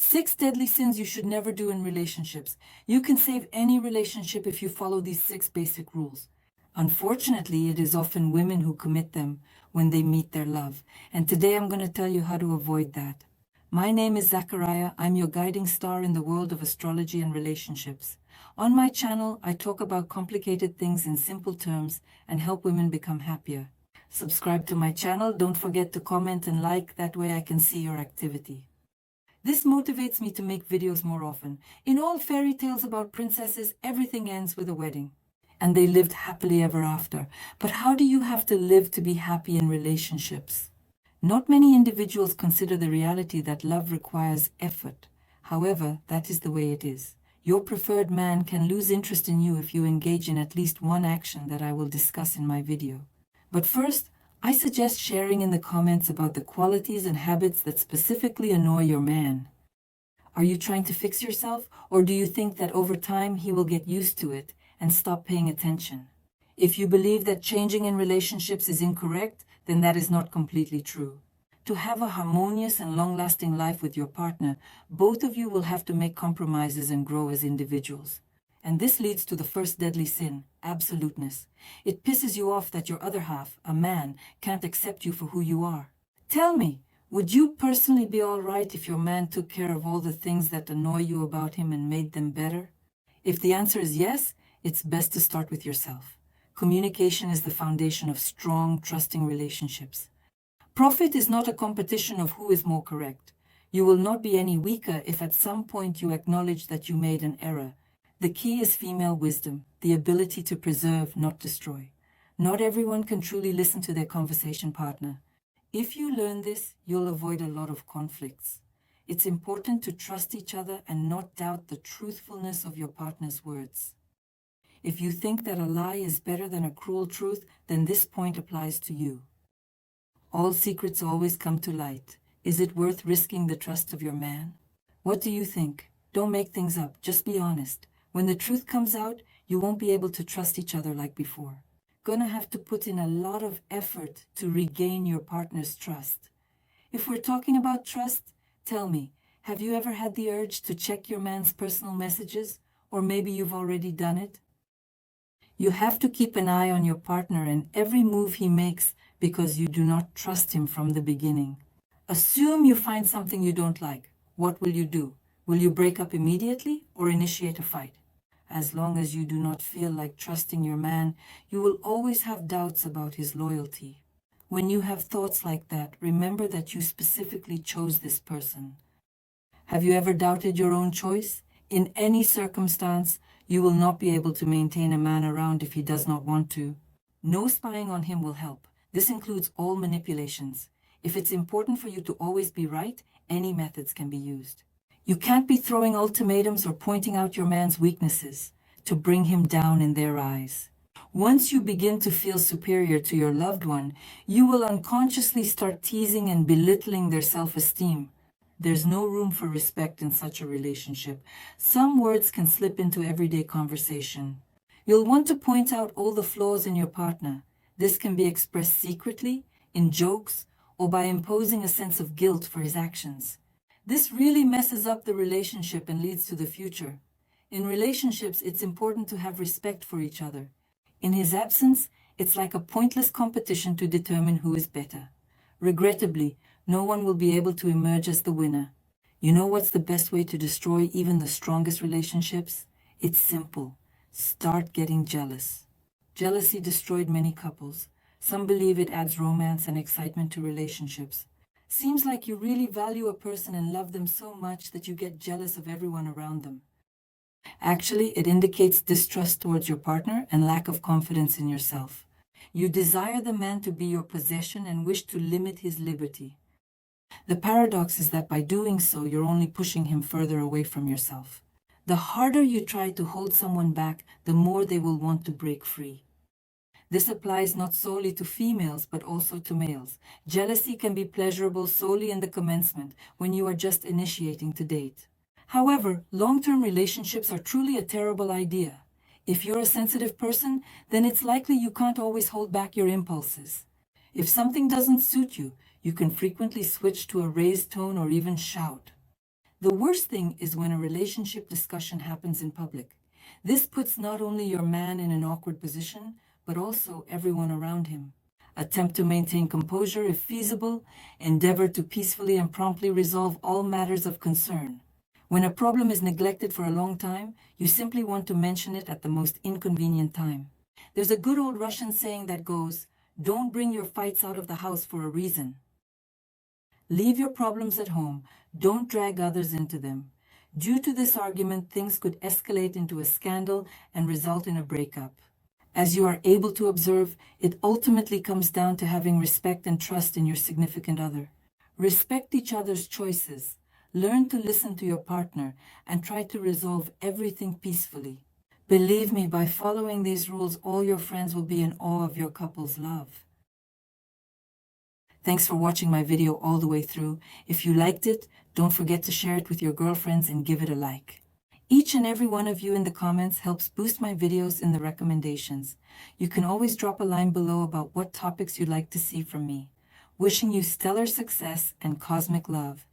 6 deadly sins you should never do in relationships. You can save any relationship if you follow these 6 basic rules. Unfortunately, it is often women who commit them when they meet their love. And today I'm going to tell you how to avoid that. My name is Zachariah. I'm your guiding star in the world of astrology and relationships. On my channel, I talk about complicated things in simple terms and help women become happier. Subscribe to my channel. Don't forget to comment and like. That way I can see your activity. This motivates me to make videos more often. In all fairy tales about princesses, everything ends with a wedding. And they lived happily ever after. But how do you have to live to be happy in relationships? Not many individuals consider the reality that love requires effort. However, that is the way it is. Your preferred man can lose interest in you if you engage in at least one action that I will discuss in my video. But first, I suggest sharing in the comments about the qualities and habits that specifically annoy your man. Are you trying to fix yourself, or do you think that over time he will get used to it and stop paying attention? If you believe that changing in relationships is incorrect, then that is not completely true. To have a harmonious and long-lasting life with your partner, both of you will have to make compromises and grow as individuals. And this leads to the first deadly sin, absoluteness. It pisses you off that your other half, a man, can't accept you for who you are. Tell me, would you personally be all right if your man took care of all the things that annoy you about him and made them better? If the answer is yes, it's best to start with yourself. Communication is the foundation of strong, trusting relationships. Profit is not a competition of who is more correct. You will not be any weaker if at some point you acknowledge that you made an error. The key is female wisdom, the ability to preserve, not destroy. Not everyone can truly listen to their conversation partner. If you learn this, you'll avoid a lot of conflicts. It's important to trust each other and not doubt the truthfulness of your partner's words. If you think that a lie is better than a cruel truth, then this point applies to you. All secrets always come to light. Is it worth risking the trust of your man? What do you think? Don't make things up, just be honest. When the truth comes out, you won't be able to trust each other like before. Gonna have to put in a lot of effort to regain your partner's trust. If we're talking about trust, tell me, have you ever had the urge to check your man's personal messages? Or maybe you've already done it? You have to keep an eye on your partner and every move he makes because you do not trust him from the beginning. Assume you find something you don't like. What will you do? Will you break up immediately or initiate a fight? As long as you do not feel like trusting your man, you will always have doubts about his loyalty. When you have thoughts like that, remember that you specifically chose this person. Have you ever doubted your own choice? In any circumstance, you will not be able to maintain a man around if he does not want to. No spying on him will help. This includes all manipulations. If it's important for you to always be right, any methods can be used. You can't be throwing ultimatums or pointing out your man's weaknesses to bring him down in their eyes. Once you begin to feel superior to your loved one, you will unconsciously start teasing and belittling their self-esteem. There's no room for respect in such a relationship. Some words can slip into everyday conversation. You'll want to point out all the flaws in your partner. This can be expressed secretly, in jokes, or by imposing a sense of guilt for his actions. This really messes up the relationship and leads to the future. In relationships, it's important to have respect for each other. In his absence, it's like a pointless competition to determine who is better. Regrettably, no one will be able to emerge as the winner. You know what's the best way to destroy even the strongest relationships? It's simple. Start getting jealous. Jealousy destroyed many couples. Some believe it adds romance and excitement to relationships. Seems like you really value a person and love them so much that you get jealous of everyone around them. Actually, it indicates distrust towards your partner and lack of confidence in yourself. You desire the man to be your possession and wish to limit his liberty. The paradox is that by doing so, you're only pushing him further away from yourself. The harder you try to hold someone back, the more they will want to break free. This applies not solely to females, but also to males. Jealousy can be pleasurable solely in the commencement, when you are just initiating to date. However, long-term relationships are truly a terrible idea. If you're a sensitive person, then it's likely you can't always hold back your impulses. If something doesn't suit you, you can frequently switch to a raised tone or even shout. The worst thing is when a relationship discussion happens in public. This puts not only your man in an awkward position, but also everyone around him. Attempt to maintain composure if feasible. Endeavor to peacefully and promptly resolve all matters of concern. When a problem is neglected for a long time, you simply want to mention it at the most inconvenient time. There's a good old Russian saying that goes, "Don't bring your fights out of the house for a reason." Leave your problems at home. Don't drag others into them. Due to this argument, things could escalate into a scandal and result in a breakup. As you are able to observe, it ultimately comes down to having respect and trust in your significant other. Respect each other's choices. Learn to listen to your partner and try to resolve everything peacefully. Believe me, by following these rules, all your friends will be in awe of your couple's love. Thanks for watching my video all the way through. If you liked it, don't forget to share it with your girlfriends and give it a like. Each and every one of you in the comments helps boost my videos in the recommendations. You can always drop a line below about what topics you'd like to see from me. Wishing you stellar success and cosmic love.